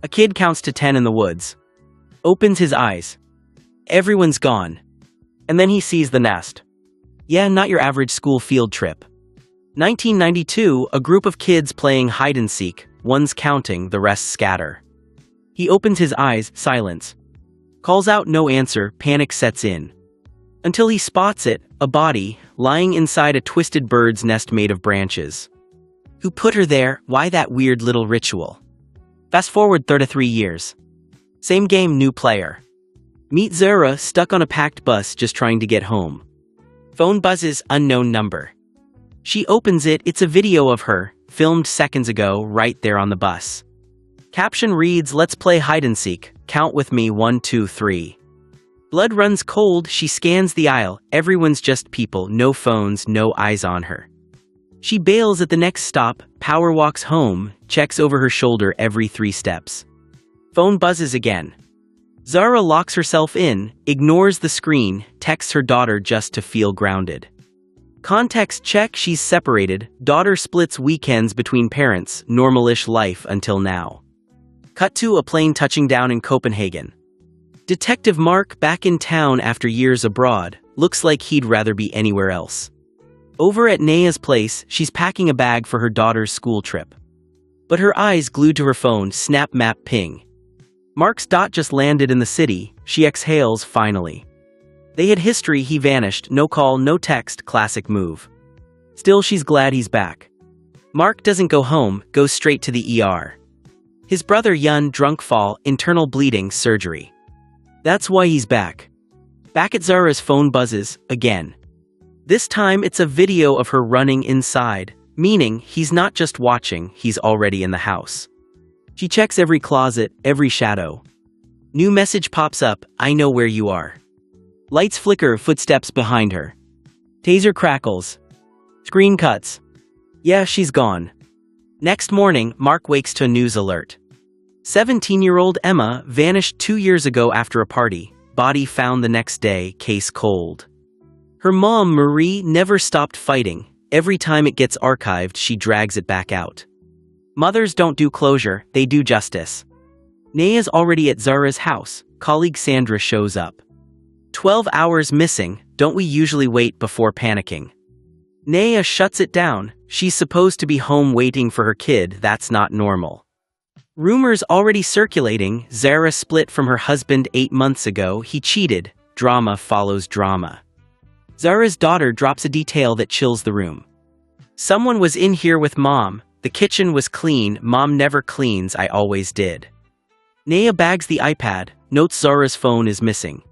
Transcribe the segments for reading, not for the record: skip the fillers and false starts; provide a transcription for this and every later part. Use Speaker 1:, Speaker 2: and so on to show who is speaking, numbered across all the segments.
Speaker 1: A kid counts to 10 in the woods. Opens his eyes. Everyone's gone. And then he sees the nest. Yeah, not your average school field trip. 1992, a group of kids playing hide-and-seek, one's counting, the rest scatter. He opens his eyes, silence. Calls out no answer, panic sets in. Until he spots it, a body, lying inside a twisted bird's nest made of branches. Who put her there? Why that weird little ritual? Fast forward 33 years. Same game, new player. Meet Zara, stuck on a packed bus just trying to get home. Phone buzzes, unknown number. She opens it, it's a video of her, filmed seconds ago, right there on the bus. Caption reads, "Let's play hide-and-seek, count with me 1, 2, 3. Blood runs cold, she scans the aisle, everyone's just people, no phones, no eyes on her. She bails at the next stop, power walks home, checks over her shoulder every 3 steps. Phone buzzes again. Zara locks herself in, ignores the screen, texts her daughter just to feel grounded. Context check, she's separated, daughter splits weekends between parents, normal-ish life until now. Cut to a plane touching down in Copenhagen. Detective Mark, back in town after years abroad, looks like he'd rather be anywhere else. Over at Naya's place, she's packing a bag for her daughter's school trip. But her eyes glued to her phone, snap map ping. Mark's dot just landed in the city, she exhales finally. They had history, he vanished, no call, no text, classic move. Still she's glad he's back. Mark doesn't go home, goes straight to the ER. His brother Yun, drunk fall, internal bleeding, surgery. That's why he's back. Back at Zara's phone buzzes, again. This time it's a video of her running inside, meaning he's not just watching, he's already in the house. She checks every closet, every shadow. New message pops up, I know where you are. Lights flicker, footsteps behind her. Taser crackles. Screen cuts. Yeah, she's gone. Next morning, Mark wakes to a news alert. 17-year-old Emma vanished 2 years ago after a party, body found the next day, case cold. Her mom, Marie, never stopped fighting. Every time it gets archived, she drags it back out. Mothers don't do closure, they do justice. Naya's already at Zara's house. Colleague Sandra shows up. 12 hours missing, don't we usually wait before panicking? Naya shuts it down, she's supposed to be home waiting for her kid, that's not normal. Rumors already circulating, Zara split from her husband 8 months ago, he cheated, drama follows drama. Zara's daughter drops a detail that chills the room. Someone was in here with mom, the kitchen was clean, mom never cleans, I always did. Naya bags the iPad, notes Zara's phone is missing.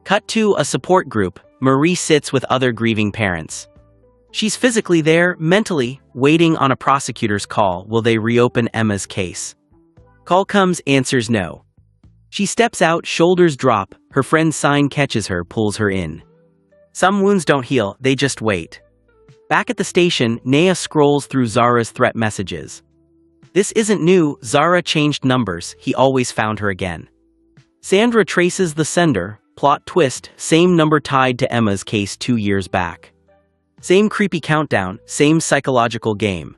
Speaker 1: Cut to a support group, Marie sits with other grieving parents. She's physically there, mentally, waiting on a prosecutor's call, will they reopen Emma's case? Call comes, answers no. She steps out, shoulders drop, her friend's sign catches her, pulls her in. Some wounds don't heal, they just wait. Back at the station, Naya scrolls through Zara's threat messages. This isn't new, Zara changed numbers, he always found her again. Sandra traces the sender, plot twist, same number tied to Emma's case 2 years back. Same creepy countdown, same psychological game.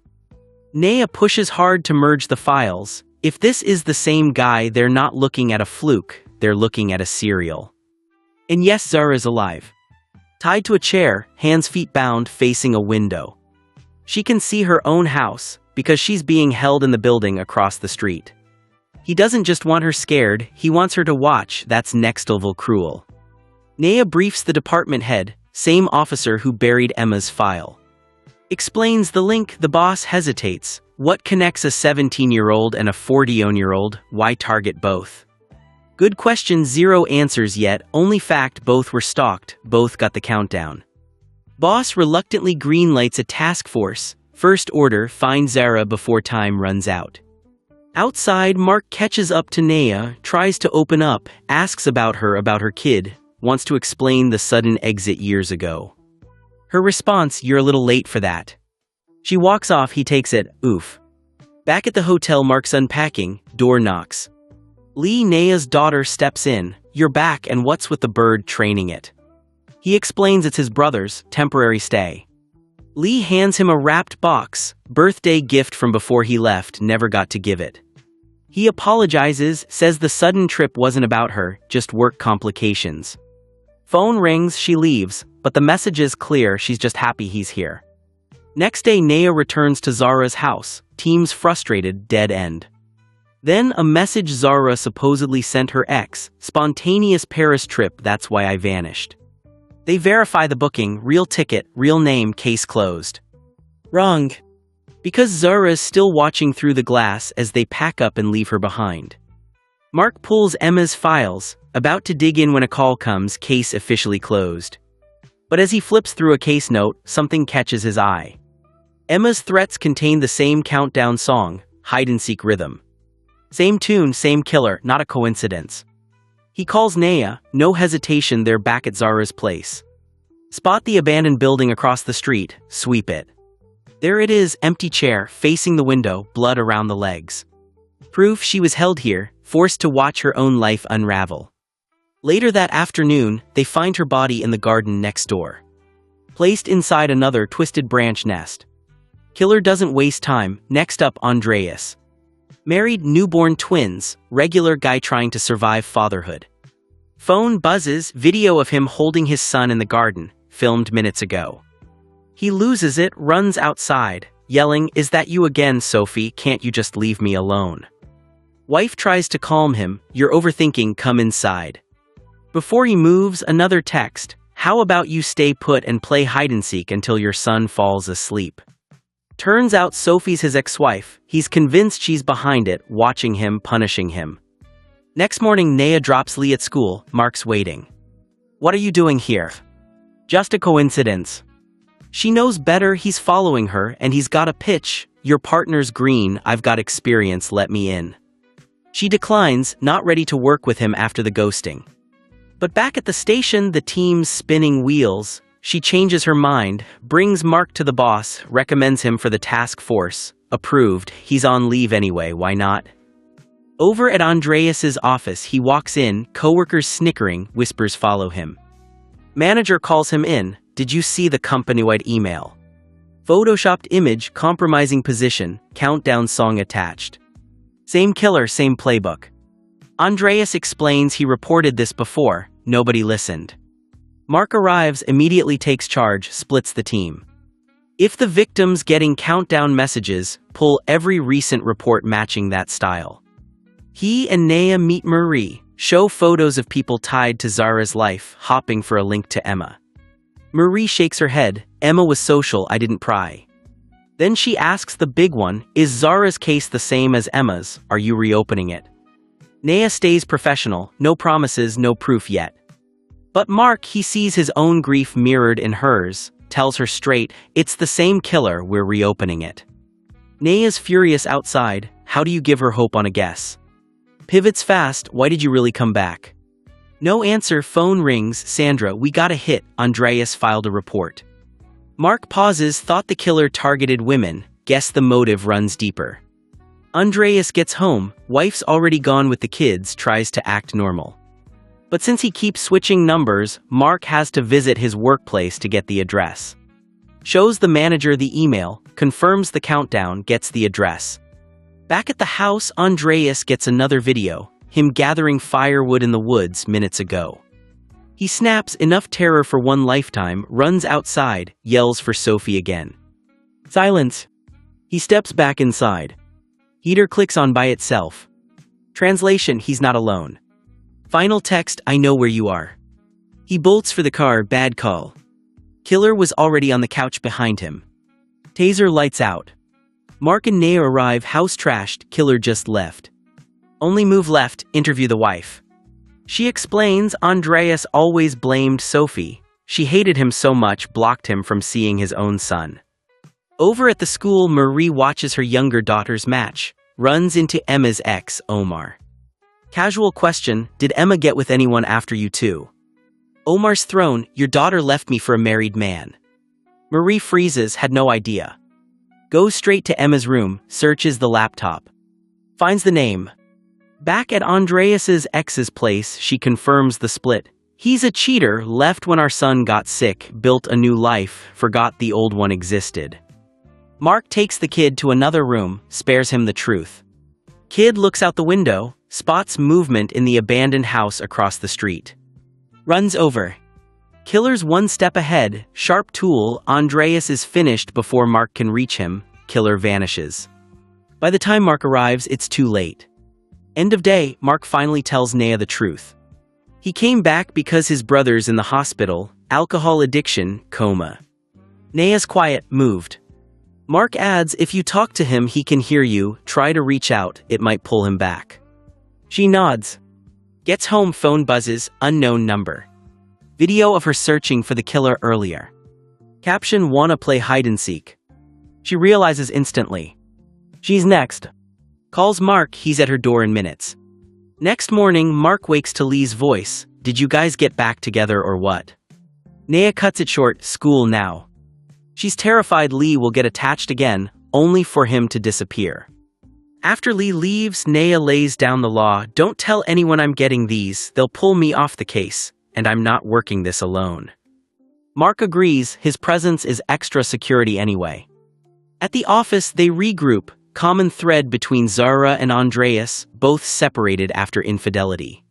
Speaker 1: Naya pushes hard to merge the files. If this is the same guy, they're not looking at a fluke, they're looking at a serial. And yes, Zara's alive. Tied to a chair, hands feet bound, facing a window. She can see her own house, because she's being held in the building across the street. He doesn't just want her scared, he wants her to watch, that's next level cruel. Naya briefs the department head, same officer who buried Emma's file. Explains the link, the boss hesitates. What connects a 17-year-old and a 40-year-old, why target both? Good question, 0 answers yet, only fact both were stalked, both got the countdown. Boss reluctantly greenlights a task force, first order, find Zara before time runs out. Outside, Mark catches up to Naya, tries to open up, asks about her kid, wants to explain the sudden exit years ago. Her response, you're a little late for that. She walks off, he takes it, oof. Back at the hotel, Mark's unpacking, door knocks. Lee, Naya's daughter, steps in, you're back and what's with the bird training it? He explains it's his brother's, temporary stay. Lee hands him a wrapped box, birthday gift from before he left, never got to give it. He apologizes, says the sudden trip wasn't about her, just work complications. Phone rings, she leaves, but the message is clear, she's just happy he's here. Next day, Naya returns to Zara's house, team's frustrated, dead end. Then a message Zara supposedly sent her ex, spontaneous Paris trip, that's why I vanished. They verify the booking, real ticket, real name, case closed. Wrong. Because Zara's still watching through the glass as they pack up and leave her behind. Mark pulls Emma's files, about to dig in when a call comes, case officially closed. But as he flips through a case note, something catches his eye. Emma's threats contain the same countdown song, hide-and-seek rhythm. Same tune, same killer, not a coincidence. He calls Naya, no hesitation, they're back at Zara's place. Spot the abandoned building across the street, sweep it. There it is, empty chair, facing the window, blood around the legs. Proof she was held here, forced to watch her own life unravel. Later that afternoon, they find her body in the garden next door. Placed inside another twisted branch nest. Killer doesn't waste time, next up Andreas. Married, newborn twins, regular guy trying to survive fatherhood. Phone buzzes, video of him holding his son in the garden, filmed minutes ago. He loses it, runs outside, yelling, "Is that you again, Sophie? Can't you just leave me alone?" Wife tries to calm him, "You're overthinking, come inside." Before he moves, another text, "How about you stay put and play hide-and-seek until your son falls asleep?" Turns out Sophie's his ex-wife, he's convinced she's behind it, watching him, punishing him. Next morning, Naya drops Lee at school, Mark's waiting. "What are you doing here?" "Just a coincidence." She knows better, he's following her, and he's got a pitch, "Your partner's green, I've got experience, let me in." She declines, not ready to work with him after the ghosting. But back at the station, the team's spinning wheels. She changes her mind, brings Mark to the boss, recommends him for the task force. Approved, he's on leave anyway, why not? Over at Andreas's office, he walks in, coworkers snickering, whispers follow him. Manager calls him in, "Did you see the company-wide email?" Photoshopped image, compromising position, countdown song attached. Same killer, same playbook. Andreas explains he reported this before, nobody listened. Mark arrives, immediately takes charge, splits the team. If the victim's getting countdown messages, pull every recent report matching that style. He and Naya meet Marie, show photos of people tied to Zara's life, hopping for a link to Emma. Marie shakes her head, "Emma was social, I didn't pry." Then she asks the big one, "Is Zara's case the same as Emma's? Are you reopening it?" Naya stays professional, no promises, no proof yet. But Mark, he sees his own grief mirrored in hers, tells her straight, "It's the same killer, we're reopening it." Naya's furious outside, how do you give her hope on a guess? Pivots fast, "Why did you really come back?" No answer, phone rings, "Sandra, we got a hit," Andreas filed a report. Mark pauses, thought the killer targeted women, guess the motive runs deeper. Andreas gets home, wife's already gone with the kids, tries to act normal. But since he keeps switching numbers, Mark has to visit his workplace to get the address. Shows the manager the email, confirms the countdown, gets the address. Back at the house, Andreas gets another video, him gathering firewood in the woods minutes ago. He snaps, enough terror for one lifetime, runs outside, yells for Sophie again. Silence. He steps back inside. Heater clicks on by itself. Translation, he's not alone. Final text, I know where you are. He bolts for the car, bad call. Killer was already on the couch behind him. Taser lights out. Mark and Naya arrive, house trashed, killer just left. Only move left, interview the wife. She explains Andreas always blamed Sophie. She hated him so much, blocked him from seeing his own son. Over at the school, Marie watches her younger daughter's match, runs into Emma's ex, Omar. Casual question, did Emma get with anyone after you too? Omar's thrown, your daughter left me for a married man. Marie freezes, had no idea. Goes straight to Emma's room, searches the laptop. Finds the name. Back at Andreas's ex's place, she confirms the split. He's a cheater, left when our son got sick, built a new life, forgot the old one existed. Mark takes the kid to another room, spares him the truth. Kid looks out the window, spots movement in the abandoned house across the street. Runs over. Killer's one step ahead, sharp tool, Andreas is finished before Mark can reach him, Killer vanishes. By the time Mark arrives, it's too late. End of day, Mark finally tells Naya the truth. He came back because his brother's in the hospital, alcohol addiction, coma. Naya's quiet, moved. Mark adds if you talk to him he can hear you, try to reach out, it might pull him back. She nods. Gets home, phone buzzes, unknown number. Video of her searching for the killer earlier. Caption wanna play hide and seek. She realizes instantly. She's next. Calls Mark, he's at her door in minutes. Next morning, Mark wakes to Lee's voice, did you guys get back together or what? Naya cuts it short, school now. She's terrified Lee will get attached again, only for him to disappear. After Lee leaves, Naya lays down the law, don't tell anyone I'm getting these, they'll pull me off the case, and I'm not working this alone. Mark agrees, his presence is extra security anyway. At the office they regroup, common thread between Zara and Andreas, both separated after infidelity.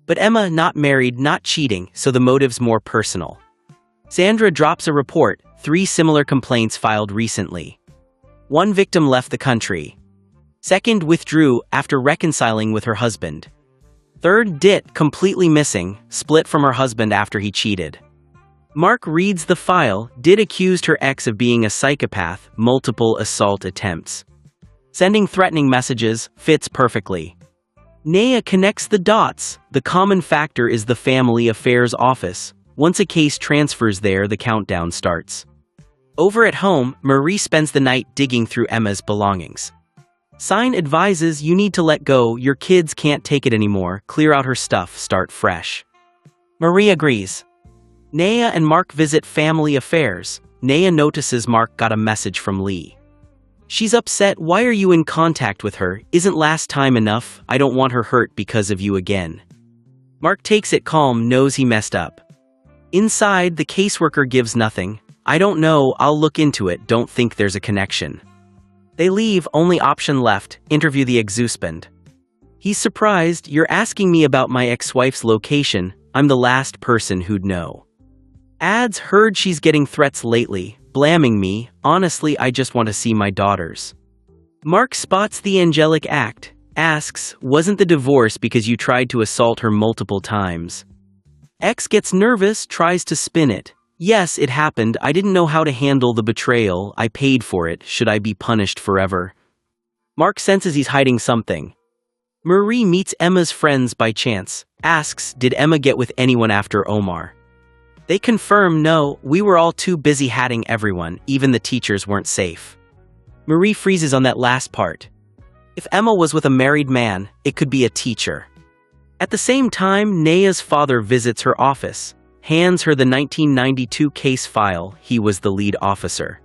Speaker 1: But Emma not married, not cheating, so the motive's more personal. Sandra drops a report, 3 similar complaints filed recently. 1 victim left the country. 2nd withdrew after reconciling with her husband. 3rd Dit completely missing, split from her husband after he cheated. Mark reads the file, Dit accused her ex of being a psychopath, multiple assault attempts. Sending threatening messages, fits perfectly. Naya connects the dots, the common factor is the family affairs office. Once a case transfers there, the countdown starts. Over at home, Marie spends the night digging through Emma's belongings. Sign advises you need to let go, your kids can't take it anymore, clear out her stuff, start fresh. Marie agrees. Naya and Mark visit family affairs. Naya notices Mark got a message from Lee. She's upset, why are you in contact with her, isn't last time enough, I don't want her hurt because of you again. Mark takes it calm, knows he messed up. Inside, the caseworker gives nothing. I don't know, I'll look into it, don't think there's a connection. They leave, only option left, interview the ex-husband. He's surprised, you're asking me about my ex-wife's location, I'm the last person who'd know. Adds, heard she's getting threats lately, blaming me, honestly I just want to see my daughters. Mark spots the angelic act, asks, wasn't the divorce because you tried to assault her multiple times? Ex gets nervous, tries to spin it. Yes, it happened, I didn't know how to handle the betrayal, I paid for it, should I be punished forever? Mark senses he's hiding something. Marie meets Emma's friends by chance, asks, did Emma get with anyone after Omar? They confirm no, we were all too busy hatting everyone, even the teachers weren't safe. Marie freezes on that last part. If Emma was with a married man, it could be a teacher. At the same time, Naya's father visits her office, hands her the 1992 case file, he was the lead officer.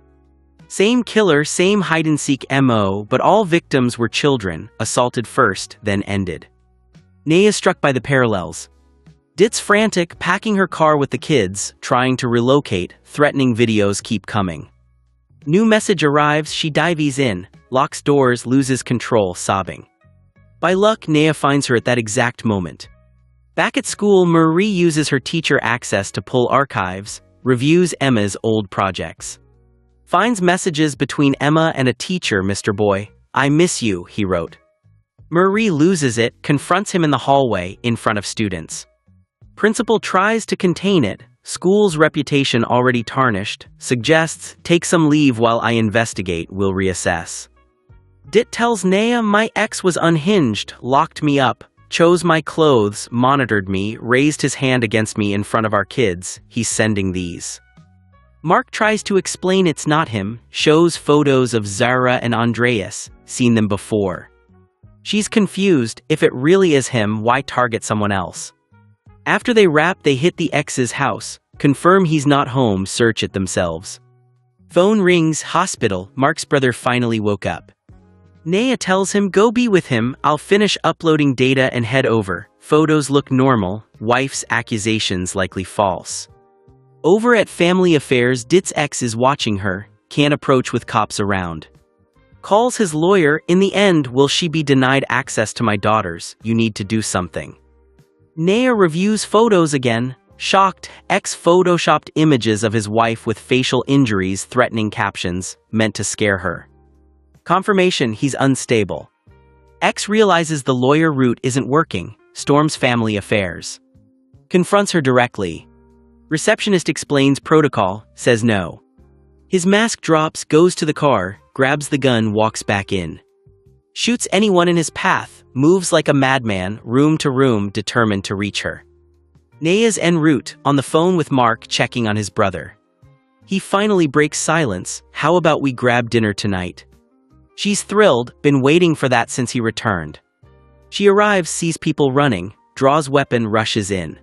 Speaker 1: Same killer, same hide-and-seek MO, but all victims were children, assaulted first, then ended. Naya struck by the parallels. Dit's frantic, packing her car with the kids, trying to relocate, threatening videos keep coming. New message arrives, she dives in, locks doors, loses control, sobbing. By luck, Naya finds her at that exact moment. Back at school, Marie uses her teacher access to pull archives, reviews Emma's old projects. Finds messages between Emma and a teacher, Mr. Boy, I miss you, he wrote. Marie loses it, confronts him in the hallway, in front of students. Principal tries to contain it, school's reputation already tarnished, suggests, take some leave while I investigate, we'll reassess. Dit tells Naya my ex was unhinged, locked me up, chose my clothes, monitored me, raised his hand against me in front of our kids, he's sending these. Mark tries to explain it's not him, shows photos of Zara and Andreas, seen them before. She's confused, if it really is him, why target someone else? After they wrap, they hit the ex's house, confirm he's not home, search it themselves. Phone rings, hospital, Mark's brother finally woke up. Naya tells him go be with him, I'll finish uploading data and head over, photos look normal, wife's accusations likely false. Over at Family Affairs, Dit's ex is watching her, can't approach with cops around. Calls his lawyer. In the end, will she be denied access to my daughters? You need to do something. Noir reviews photos again. Shocked, X photoshopped images of his wife with facial injuries, threatening captions, meant to scare her. Confirmation he's unstable. X realizes the lawyer route isn't working, storms family affairs. Confronts her directly. Receptionist explains protocol, says no. His mask drops, goes to the car, grabs the gun, walks back in. Shoots anyone in his path, moves like a madman, room to room, determined to reach her. Noir's en route, on the phone with Mark, checking on his brother. He finally breaks silence. How about we grab dinner tonight? She's thrilled, been waiting for that since he returned. She arrives, sees people running, draws weapon, rushes in.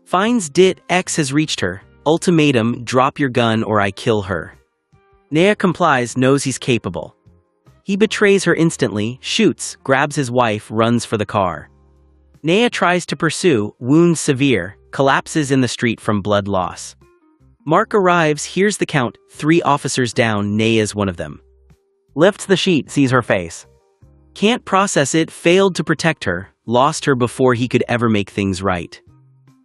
Speaker 1: Finds Dit. X has reached her. Ultimatum, drop your gun or I kill her. Noir complies, knows he's capable. He betrays her instantly, shoots, grabs his wife, runs for the car. Noir tries to pursue, wounds severe, collapses in the street from blood loss. Mark arrives, hears the count, 3 officers down, Noir's one of them. Lifts the sheet, sees her face. Can't process it, failed to protect her, lost her before he could ever make things right.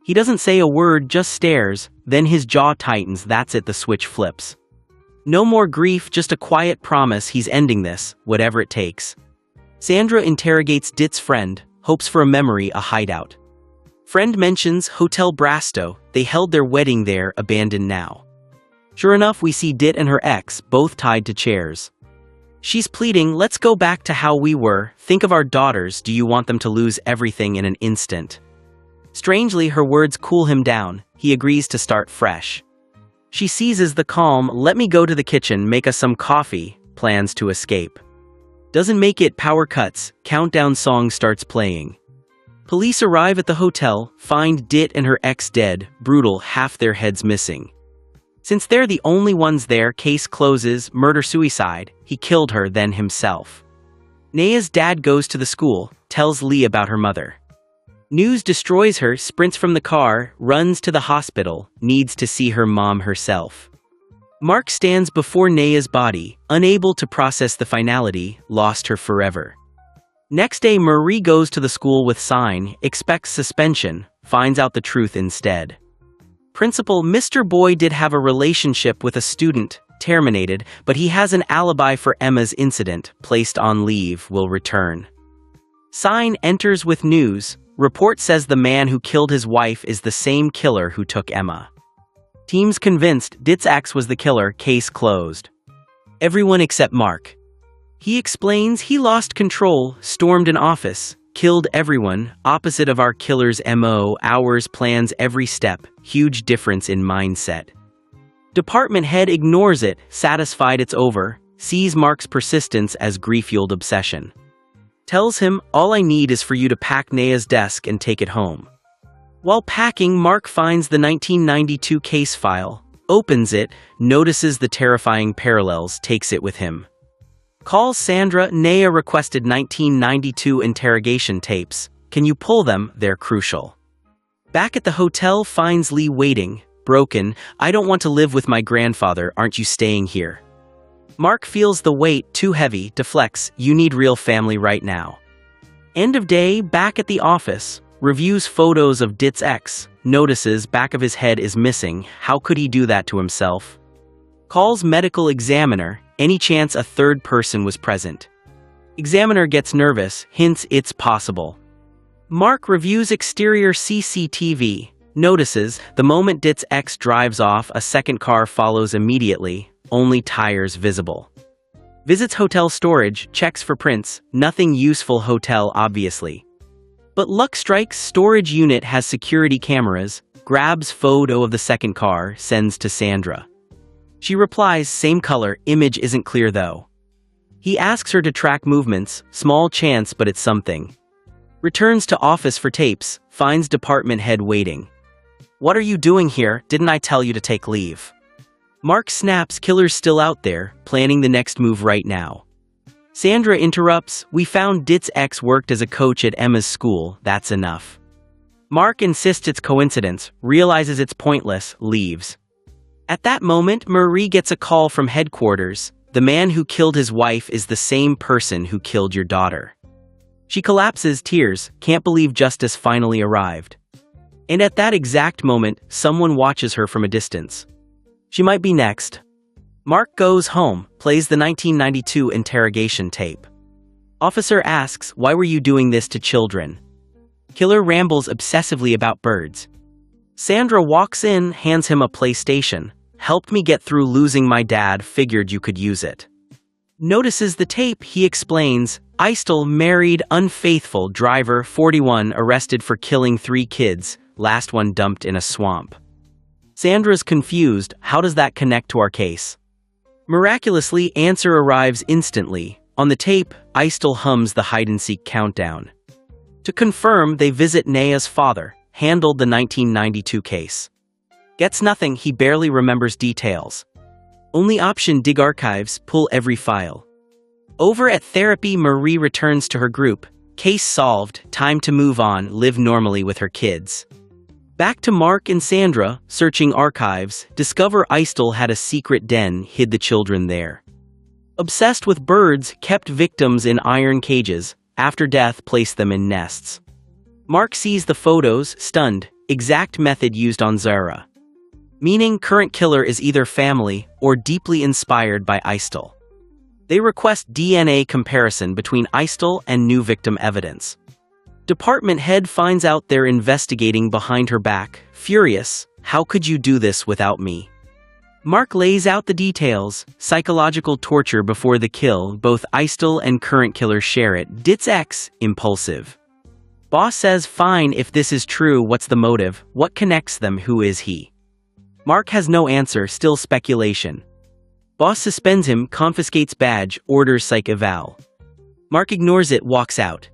Speaker 1: He doesn't say a word, just stares, then his jaw tightens, that's it, the switch flips. No more grief, just a quiet promise he's ending this, whatever it takes. Sandra interrogates Dit's friend, hopes for a memory, a hideout. Friend mentions Hotel Brasto, they held their wedding there, abandoned now. Sure enough, we see Dit and her ex, both tied to chairs. She's pleading, let's go back to how we were, think of our daughters, do you want them to lose everything in an instant? Strangely, her words cool him down, he agrees to start fresh. She seizes the calm, let me go to the kitchen, make us some coffee, plans to escape. Doesn't make it, power cuts, countdown song starts playing. Police arrive at the hotel, find Dit and her ex dead, brutal, half their heads missing. Since they're the only ones there, case closes, murder-suicide, he killed her then himself. Noir's dad goes to the school, tells Lee about her mother. News destroys her, sprints from the car, runs to the hospital, needs to see her mom herself. Mark stands before Noir's body, unable to process the finality, lost her forever. Next day, Marie goes to the school with sign, expects suspension, finds out the truth instead. Principal, Mr. Boy did have a relationship with a student, terminated, but he has an alibi for Emma's incident, placed on leave, will return. Sign enters with news. Report says the man who killed his wife is the same killer who took Emma. Team's convinced Dit's ex was the killer, case closed. Everyone except Mark. He explains he lost control, stormed an office, killed everyone, opposite of our killer's MO, ours plans every step, huge difference in mindset. Department head ignores it, satisfied it's over, sees Mark's persistence as grief-fueled obsession. Tells him, all I need is for you to pack Noir's desk and take it home. While packing, Mark finds the 1992 case file, opens it, notices the terrifying parallels, takes it with him. Calls Sandra. Noir requested 1992 interrogation tapes. Can you pull them? They're crucial. Back at the hotel, finds Lee waiting, broken. I don't want to live with my grandfather, aren't you staying here? Mark feels the weight, too heavy, deflects, you need real family right now. End of day, back at the office, reviews photos of Dit's ex, notices back of his head is missing, how could he do that to himself? Calls medical examiner, any chance a third person was present? Examiner gets nervous, hints it's possible. Mark reviews exterior CCTV, notices, the moment Dit's ex drives off, a second car follows immediately, only tires visible. Visits hotel storage, checks for prints, nothing useful hotel obviously. But luck strikes, storage unit has security cameras, grabs photo of the second car, sends to Sandra. She replies, same color, image isn't clear though. He asks her to track movements, small chance but it's something. Returns to office for tapes, finds department head waiting. What are you doing here? Didn't I tell you to take leave? Mark snaps, killer's still out there, planning the next move right now. Sandra interrupts, we found Dit's ex worked as a coach at Emma's school, that's enough. Mark insists it's coincidence, realizes it's pointless, leaves. At that moment, Marie gets a call from headquarters, the man who killed his wife is the same person who killed your daughter." She collapses, tears, can't believe justice finally arrived. And at that exact moment, someone watches her from a distance. She might be next. Mark goes home, plays the 1992 interrogation tape. Officer asks, "Why were you doing this to children?" Killer rambles obsessively about birds. Sandra walks in, hands him a PlayStation. "Helped me get through losing my dad, figured you could use it." Notices the tape, he explains, "Eistel, married, unfaithful, driver, 41, arrested for killing 3 kids, last one dumped in a swamp." Sandra's confused, how does that connect to our case? Miraculously, answer arrives instantly. On the tape, Eistel hums the hide-and-seek countdown. To confirm, they visit Naya's father, handled the 1992 case. Gets nothing, he barely remembers details. Only option, dig archives, pull every file. Over at therapy, Marie returns to her group. Case solved, time to move on, live normally with her kids. Back to Mark and Sandra, searching archives, discover Eistel had a secret den, hid the children there. Obsessed with birds, kept victims in iron cages, after death placed them in nests. Mark sees the photos, stunned, exact method used on Zara. Meaning current killer is either family or deeply inspired by Eistel. They request DNA comparison between Eistel and new victim evidence. Department head finds out they're investigating behind her back, furious, "How could you do this without me?" Mark lays out the details, psychological torture before the kill, both Eistel and current killer share it, Dit's ex, impulsive. Boss says, "Fine, if this is true, what's the motive, what connects them, who is he?" Mark has no answer, still speculation. Boss suspends him, confiscates badge, orders psych eval. Mark ignores it, walks out.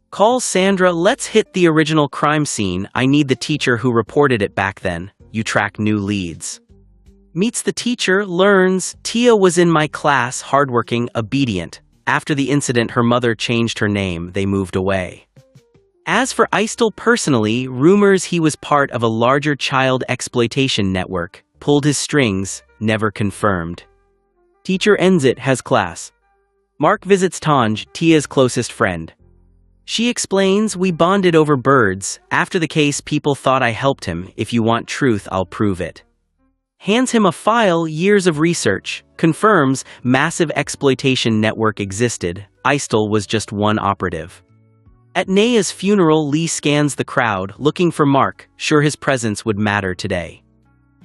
Speaker 1: Calls Sandra, "Let's hit the original crime scene, I need the teacher who reported it back then, you track new leads." Meets the teacher, learns, "Tia was in my class, hardworking, obedient. After the incident her mother changed her name, they moved away." As for Eistel personally, rumors he was part of a larger child exploitation network, pulled his strings, never confirmed. Teacher ends it, has class. Mark visits Tanj, Tia's closest friend. She explains, "We bonded over birds, after the case people thought I helped him, if you want truth I'll prove it." Hands him a file, years of research, confirms massive exploitation network existed, Eistel was just one operative. At Naya's funeral, Lee scans the crowd, looking for Mark, sure his presence would matter today.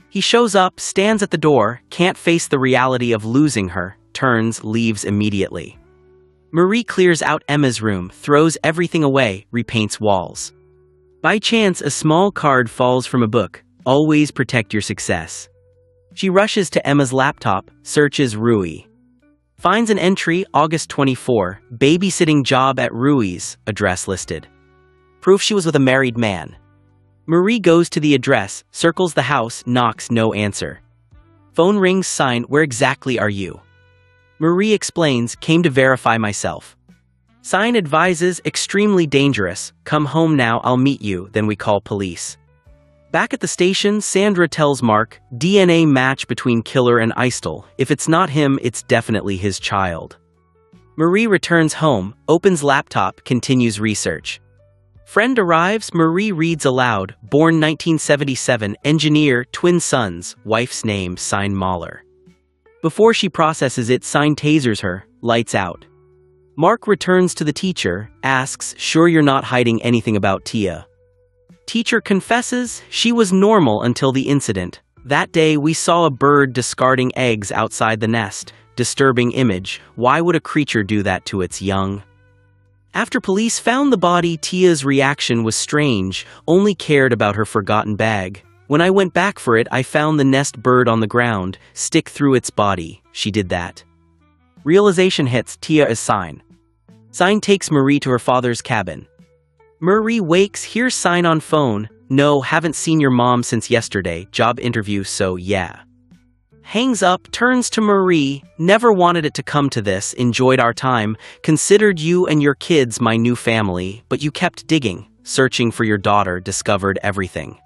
Speaker 1: He shows up, stands at the door, can't face the reality of losing her, turns, leaves immediately. Marie clears out Emma's room, throws everything away, repaints walls. By chance, a small card falls from a book, "Always protect your success." She rushes to Emma's laptop, searches Rui. Finds an entry, August 24, babysitting job at Rui's, address listed. Proof she was with a married man. Marie goes to the address, circles the house, knocks, no answer. Phone rings, sign, "Where exactly are you?" Marie explains, "Came to verify myself." Sign advises, "Extremely dangerous, come home now, I'll meet you," then we call police. Back at the station, Sandra tells Mark, "DNA match between killer and Eistel. If it's not him, it's definitely his child." Marie returns home, opens laptop, continues research. Friend arrives, Marie reads aloud, "Born 1977, engineer, twin sons, wife's name, sign Mahler." Before she processes it, sign tasers her, lights out. Mark returns to the teacher, asks, "Sure you're not hiding anything about Tia?" Teacher confesses, "She was normal until the incident. That day we saw a bird discarding eggs outside the nest. Disturbing image. Why would a creature do that to its young?" After police found the body, Tia's reaction was strange, only cared about her forgotten bag. "When I went back for it, I found the nest bird on the ground, stick through its body. She did that." Realization hits, Tia is Sign. Sign takes Marie to her father's cabin. Marie wakes, hears Sign on phone, "No, haven't seen your mom since yesterday, job interview, so yeah." Hangs up, turns to Marie, "Never wanted it to come to this, enjoyed our time, considered you and your kids my new family, but you kept digging, searching for your daughter, discovered everything."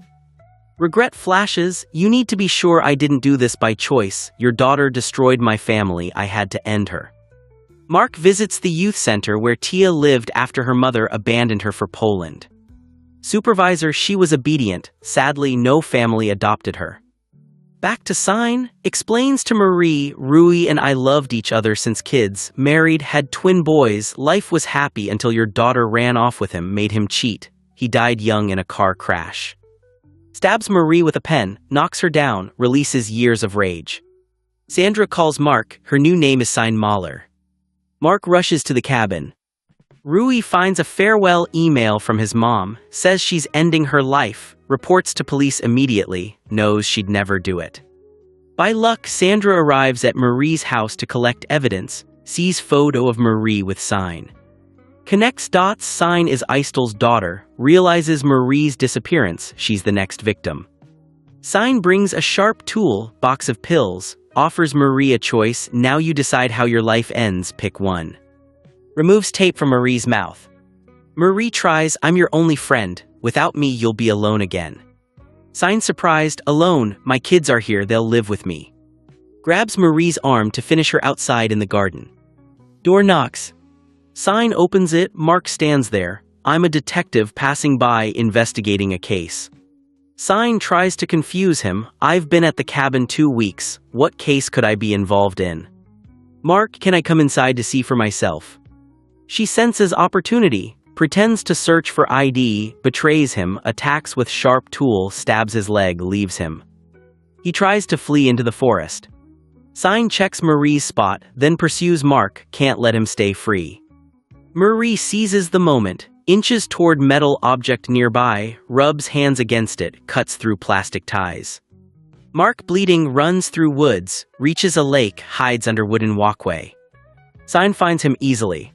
Speaker 1: Regret flashes, you need to be sure I didn't do this by choice. Your daughter destroyed my family, I had to end her. Mark visits the youth center where Tia lived after her mother abandoned her for Poland. Supervisor, she was obedient, sadly no family adopted her. Back to Sign, explains to Marie, Rui and I loved each other since kids, married, had twin boys, life was happy until your daughter ran off with him, made him cheat. He died young in a car crash. Stabs Marie with a pen, knocks her down, releases years of rage. Sandra calls Mark, her new name is Sign Mahler. Mark rushes to the cabin. Rui finds a farewell email from his mom, says she's ending her life, reports to police immediately, knows she'd never do it. By luck, Sandra arrives at Marie's house to collect evidence, sees photo of Marie with Sign. Connects dots, Sign is Eistel's daughter, realizes Marie's disappearance, she's the next victim. Sign brings a sharp tool, box of pills, offers Marie a choice, now you decide how your life ends, pick one. Removes tape from Marie's mouth. Marie tries, I'm your only friend, without me you'll be alone again. Sign surprised, alone, my kids are here, they'll live with me. Grabs Marie's arm to finish her outside in the garden. Door knocks. Sign opens it, Mark stands there, I'm a detective passing by investigating a case. Sign tries to confuse him, I've been at the cabin 2 weeks, what case could I be involved in? Mark, can I come inside to see for myself? She senses opportunity, pretends to search for ID, betrays him, attacks with sharp tool, stabs his leg, leaves him. He tries to flee into the forest. Sign checks Marie's spot, then pursues Mark, can't let him stay free. Marie seizes the moment, inches toward metal object nearby, rubs hands against it, cuts through plastic ties. Mark, bleeding, runs through woods, reaches a lake, hides under wooden walkway. Sign finds him easily.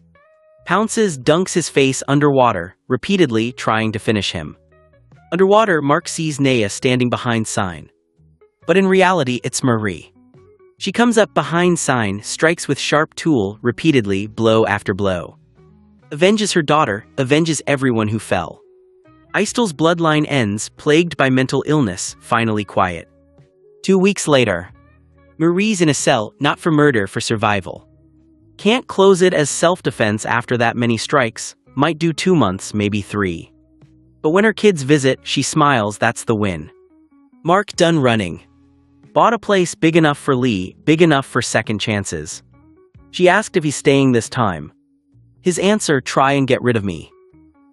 Speaker 1: Pounces, dunks his face underwater, repeatedly trying to finish him. Underwater, Mark sees Naya standing behind Sign. But in reality, it's Marie. She comes up behind Sign, strikes with sharp tool, repeatedly, blow after blow. Avenges her daughter, avenges everyone who fell. Eistel's bloodline ends, plagued by mental illness, finally quiet. 2 weeks later. Marie's in a cell, not for murder, for survival. Can't close it as self-defense after that many strikes, might do 2 months, maybe 3. But when her kids visit, she smiles, that's the win. Mark done running. Bought a place big enough for Lee, big enough for second chances. She asked if he's staying this time. His answer, try and get rid of me.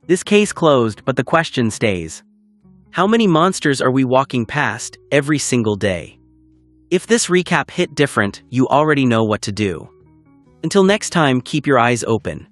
Speaker 1: This case closed, but the question stays. How many monsters are we walking past, every single day? If this recap hit different, you already know what to do. Until next time, keep your eyes open.